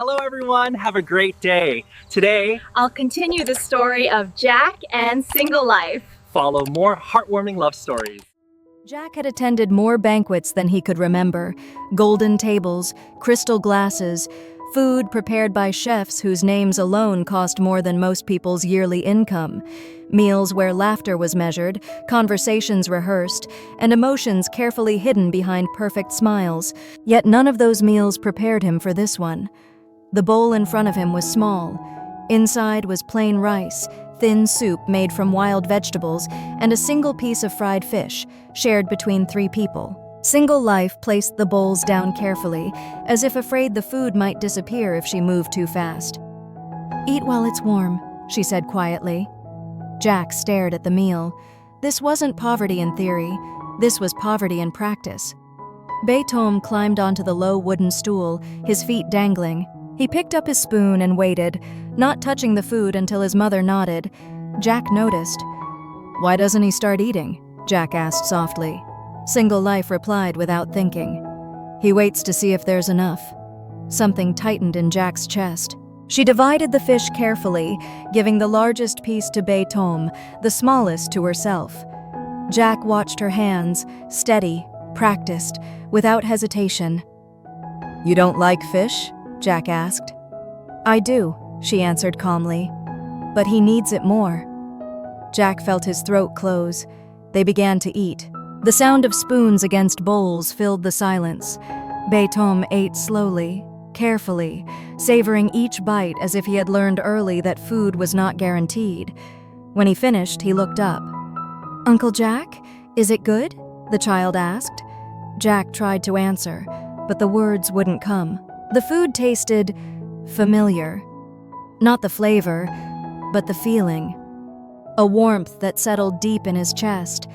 Hello everyone, have a great day. Today, I'll continue the story of Jack and single life. follow more heartwarming love stories. Jack had attended more banquets than he could remember. Golden tables, crystal glasses, food prepared by chefs whose names alone cost more than most people's yearly income. Meals where laughter was measured, conversations rehearsed, and emotions carefully hidden behind perfect smiles. Yet none of those meals prepared him for this one. The bowl in front of him was small. Inside was plain rice, thin soup made from wild vegetables, and a single piece of fried fish, shared between 3 people. Single Life placed the bowls down carefully, as if afraid the food might disappear if she moved too fast. "Eat while it's warm," she said quietly. Jack stared at the meal. This wasn't poverty in theory. This was poverty in practice. Beethoven climbed onto the low wooden stool, his feet dangling. He picked up his spoon and waited, not touching the food until his mother nodded. Jack noticed. "Why doesn't he start eating?" Jack asked softly. Single Life replied without thinking. "He waits to see if there's enough." Something tightened in Jack's chest. She divided the fish carefully, giving the largest piece to Beethoven, the smallest to herself. Jack watched her hands, steady, practiced, without hesitation. "You don't like fish?" Jack asked. "I do," she answered calmly. "But he needs it more." Jack felt his throat close. They began to eat. The sound of spoons against bowls filled the silence. Beethoven ate slowly, carefully, savoring each bite as if he had learned early that food was not guaranteed. When he finished, he looked up. "Uncle Jack, is it good?" the child asked. Jack tried to answer, but the words wouldn't come. The food tasted familiar. Not the flavor, but the feeling. A warmth that settled deep in his chest,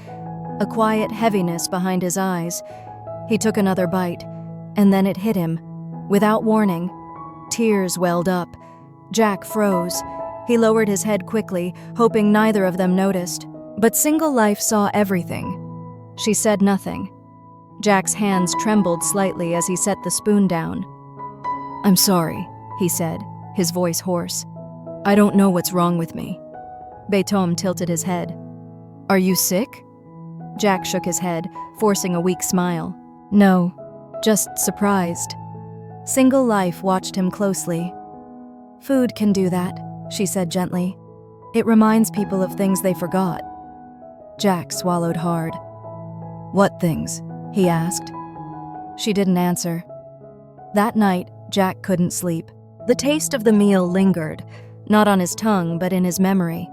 a quiet heaviness behind his eyes. He took another bite, and then it hit him. Without warning, tears welled up. Jack froze. He lowered his head quickly, hoping neither of them noticed. But Single Life saw everything. She said nothing. Jack's hands trembled slightly as he set the spoon down. "I'm sorry," he said, his voice hoarse. "I don't know what's wrong with me." Beethoven tilted his head. "Are you sick?" Jack shook his head, forcing a weak smile. "No, just surprised." Single Life watched him closely. "Food can do that," she said gently. "It reminds people of things they forgot." Jack swallowed hard. "What things?" he asked. She didn't answer. That night, Jack couldn't sleep. The taste of the meal lingered, not on his tongue but in his memory.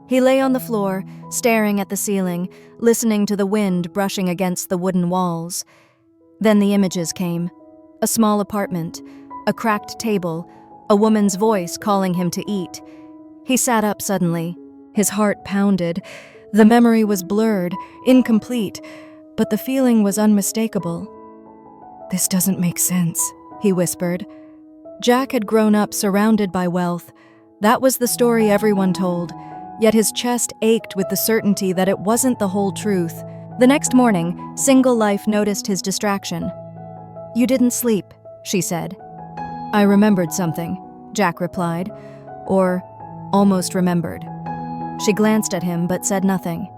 He lay on the floor, staring at the ceiling, listening to the wind brushing against the wooden walls. Then the images came. A small apartment, a cracked table, a woman's voice calling him to eat. He sat up suddenly. His heart pounded. The memory was blurred, incomplete, but the feeling was unmistakable. "This doesn't make sense," he whispered. Jack had grown up surrounded by wealth. That was the story everyone told. Yet his chest ached with the certainty that it wasn't the whole truth. The next morning, Single Life noticed his distraction. "You didn't sleep," she said. "I remembered something," Jack replied. Or, almost remembered. She glanced at him but said nothing.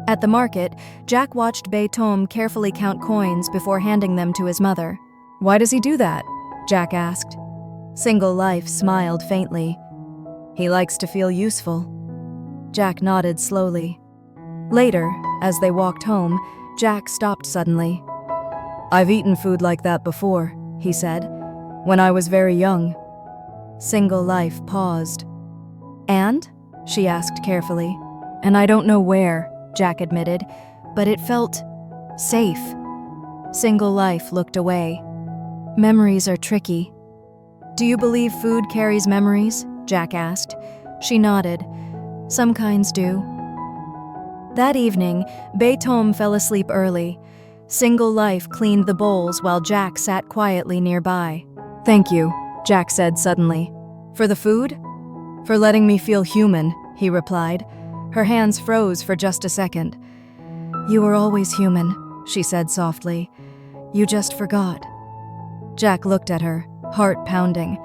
At the market, Jack watched Beethoven carefully count coins before handing them to his mother. "Why does he do that?" Jack asked. Single Life smiled faintly. "He likes to feel useful." Jack nodded slowly. Later, as they walked home, Jack stopped suddenly. "I've eaten food like that before," he said, "when I was very young." Single Life paused. "And?" she asked carefully. "And I don't know where," Jack admitted, "but it felt safe." Single Life looked away. "Memories are tricky." "Do you believe food carries memories?" Jack asked. She nodded. "Some kinds do." That evening, Beethoven fell asleep early. Single Life cleaned the bowls while Jack sat quietly nearby. "Thank you," Jack said suddenly. "For the food?" "For letting me feel human," he replied. Her hands froze for just a second. "You were always human," she said softly. "You just forgot." Jack looked at her, heart pounding.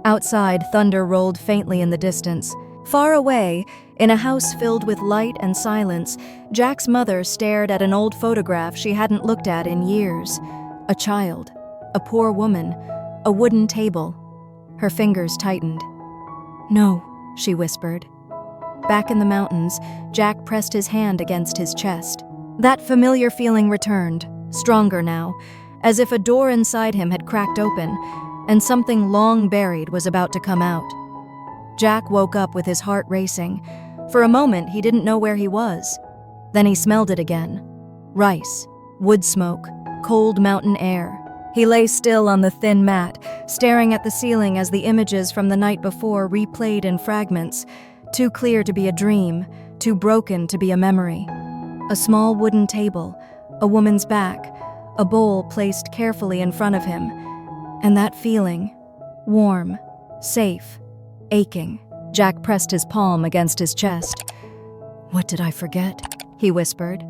Outside, thunder rolled faintly in the distance. Far away, in a house filled with light and silence, Jack's mother stared at an old photograph she hadn't looked at in years. A child, a poor woman, a wooden table. Her fingers tightened. "No," she whispered. Back in the mountains, Jack pressed his hand against his chest. That familiar feeling returned, stronger now, as if a door inside him had cracked open, and something long buried was about to come out. Jack woke up with his heart racing. For a moment, he didn't know where he was. Then he smelled it again. Rice, wood smoke, cold mountain air. He lay still on the thin mat, staring at the ceiling as the images from the night before replayed in fragments, too clear to be a dream, too broken to be a memory. A small wooden table, a woman's back, a bowl placed carefully in front of him. And that feeling, warm, safe, aching. Jack pressed his palm against his chest. "What did I forget?" he whispered.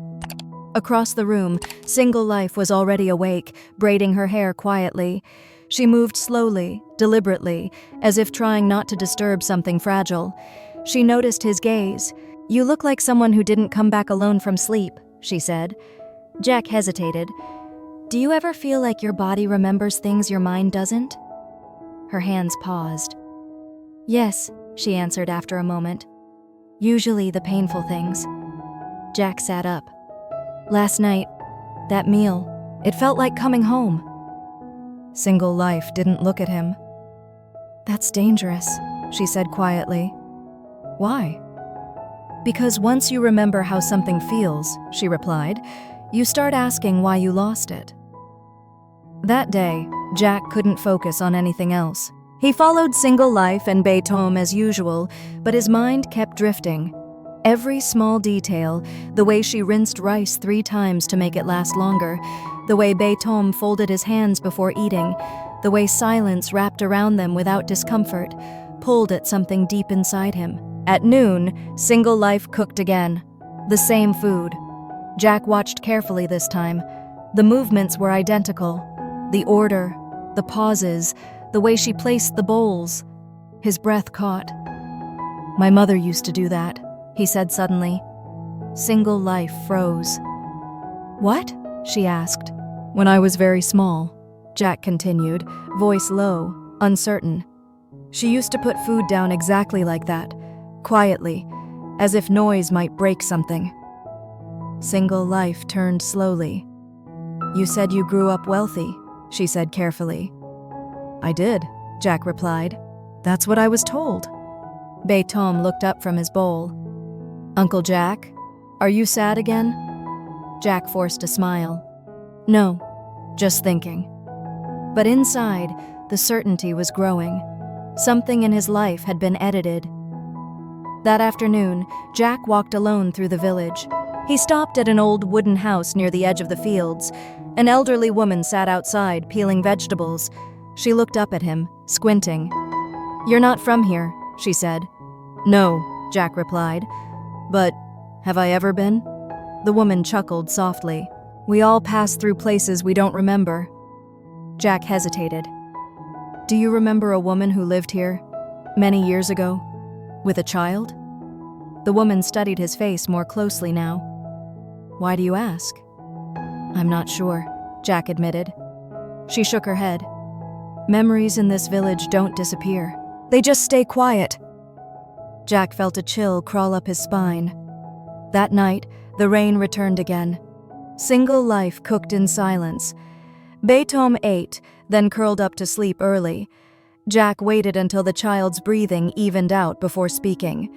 Across the room, Single Life was already awake, braiding her hair quietly. She moved slowly, deliberately, as if trying not to disturb something fragile. She noticed his gaze. "You look like someone who didn't come back alone from sleep," she said. Jack hesitated. "Do you ever feel like your body remembers things your mind doesn't?" Her hands paused. "Yes," she answered after a moment. "Usually the painful things." Jack sat up. "Last night, that meal, it felt like coming home." Single Life didn't look at him. "That's dangerous," she said quietly. "Why?" "Because once you remember how something feels," she replied, "you start asking why you lost it." That day, Jack couldn't focus on anything else. He followed Single Life and Beethoven as usual, but his mind kept drifting. Every small detail, the way she rinsed rice 3 times to make it last longer, the way Beethoven folded his hands before eating, the way silence wrapped around them without discomfort, pulled at something deep inside him. At noon, Single Life cooked again. The same food. Jack watched carefully this time. The movements were identical. The order, the pauses, the way she placed the bowls. His breath caught. "My mother used to do that," he said suddenly. Single Life froze. "What?" she asked. "When I was very small," Jack continued, voice low, uncertain. "She used to put food down exactly like that, quietly, as if noise might break something." Single Life turned slowly. "You said you grew up wealthy," she said carefully. "I did," Jack replied. "That's what I was told." Beethoven looked up from his bowl. "Uncle Jack, are you sad again?" Jack forced a smile. "No, just thinking." But inside, the certainty was growing. Something in his life had been edited. That afternoon, Jack walked alone through the village. He stopped at an old wooden house near the edge of the fields. An elderly woman sat outside, peeling vegetables. She looked up at him, squinting. "You're not from here," she said. "No," Jack replied. "But have I ever been?" The woman chuckled softly. "We all pass through places we don't remember." Jack hesitated. "Do you remember a woman who lived here, many years ago, with a child?" The woman studied his face more closely now. "Why do you ask?" "I'm not sure," Jack admitted. She shook her head. "Memories in this village don't disappear. They just stay quiet." Jack felt a chill crawl up his spine. That night, the rain returned again. Single Life cooked in silence. Beethoven ate, then curled up to sleep early. Jack waited until the child's breathing evened out before speaking.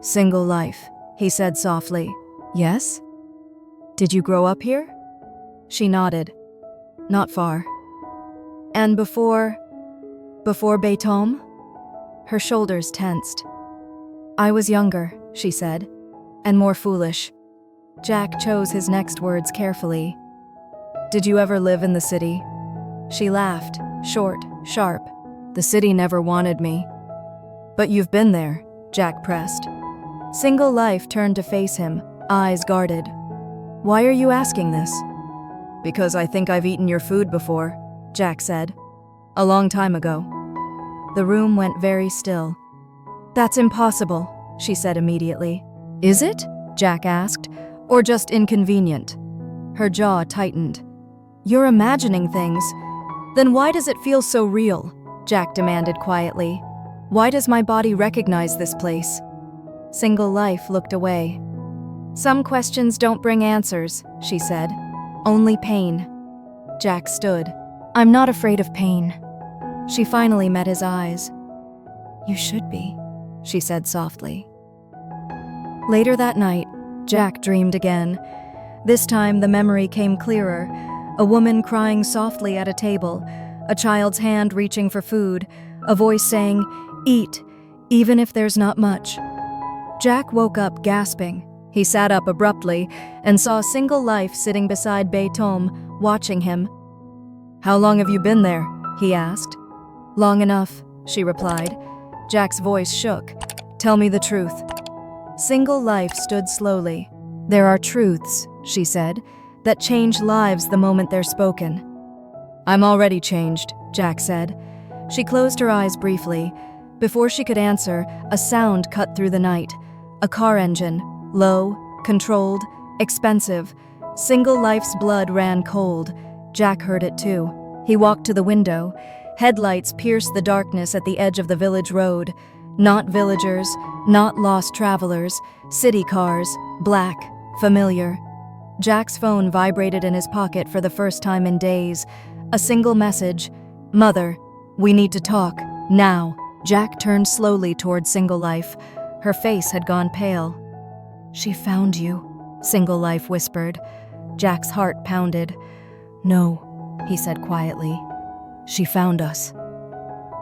"Single Life," he said softly. "Yes?" "Did you grow up here?" She nodded. "Not far." "And before Beethoven?" Her shoulders tensed. "I was younger," she said, "and more foolish." Jack chose his next words carefully. "Did you ever live in the city?" She laughed, short, sharp. "The city never wanted me." "But you've been there," Jack pressed. Single Life turned to face him, eyes guarded. "Why are you asking this?" "Because I think I've eaten your food before," Jack said. A long time ago. The room went very still. That's impossible, she said immediately. Is it? Jack asked. Or just inconvenient? Her jaw tightened. You're imagining things. Then why does it feel so real? Jack demanded quietly. Why does my body recognize this place? Single Life looked away. Some questions don't bring answers, she said. Only pain. Jack stood. I'm not afraid of pain. She finally met his eyes. You should be, she said softly. Later that night, Jack dreamed again. This time the memory came clearer. A woman crying softly at a table, a child's hand reaching for food, a voice saying, "Eat, even if there's not much." Jack woke up gasping. He sat up abruptly and saw Single Life sitting beside Bei Tom, watching him. How long have you been there? He asked. Long enough, she replied. Jack's voice shook. Tell me the truth. Single Life stood slowly. There are truths, she said, that change lives the moment they're spoken. I'm already changed, Jack said. She closed her eyes briefly. Before she could answer, a sound cut through the night. A car engine, low, controlled, expensive. Single Life's blood ran cold. Jack heard it too. He walked to the window. Headlights pierced the darkness at the edge of the village road. Not villagers, not lost travelers, city cars, black, familiar. Jack's phone vibrated in his pocket for the first time in days. A single message. Mother, we need to talk, now. Jack turned slowly toward Single Life. Her face had gone pale. She found you, Single Life whispered. Jack's heart pounded. No, he said quietly. She found us.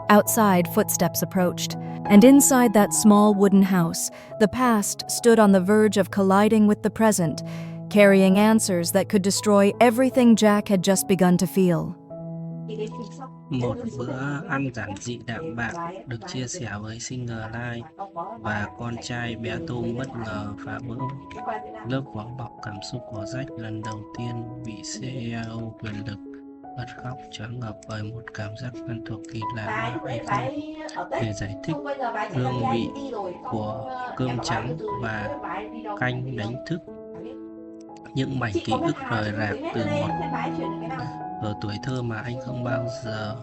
Outside, footsteps approached, and inside that small wooden house, the past stood on the verge of colliding with the present, carrying answers that could destroy everything Jack had just begun to feel. Một bữa ăn giản dị đạm bạc được chia sẻ với Single Life và con trai bé Tom bất ngờ phá vỡ lớp vỏ bọc cảm xúc của Jack lần đầu tiên bị CEO quyền lực bật khóc choáng ngợp bởi một cảm giác quen thuộc kỳ lạ hay không để giải thích hương vị của cơm trắng và canh đánh thức những mảnh ký ức rời rạc từ một ở tuổi thơ mà anh không bao giờ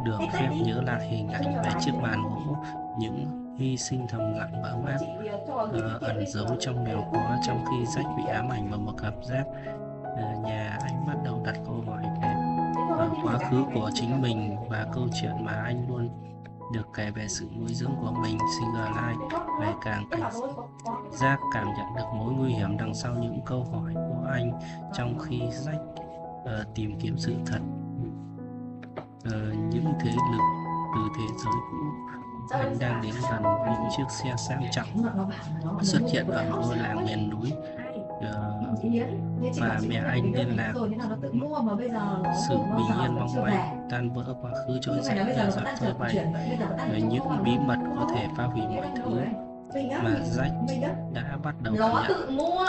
được phép nhớ lại hình ảnh về chiếc bàn gỗ, những hy sinh thầm lặng và mát ẩn giấu trong mèo có, trong khi Jack bị ám ảnh bởi một cảm giác nhà anh bắt đầu đặt câu hỏi về quá khứ của chính mình và câu chuyện mà anh luôn được kể về sự nuôi dưỡng của mình. Single Life ngày càng cảnh giác cảm nhận được mối nguy hiểm đằng sau những câu hỏi của anh, trong khi Jack tìm kiếm sự thật. Những thế lực từ thế giới cũ anh đang đến gần, những chiếc xe sang trọng xuất hiện ở ngôi làng miền núi và mẹ anh liên lạc. Sự bình yên mong manh tan vỡ, quá khứ trỗi dậy như giọt thơ bay, những bí mật có thể phá hủy mọi thứ mà Jack đã bắt đầu cảm nhận.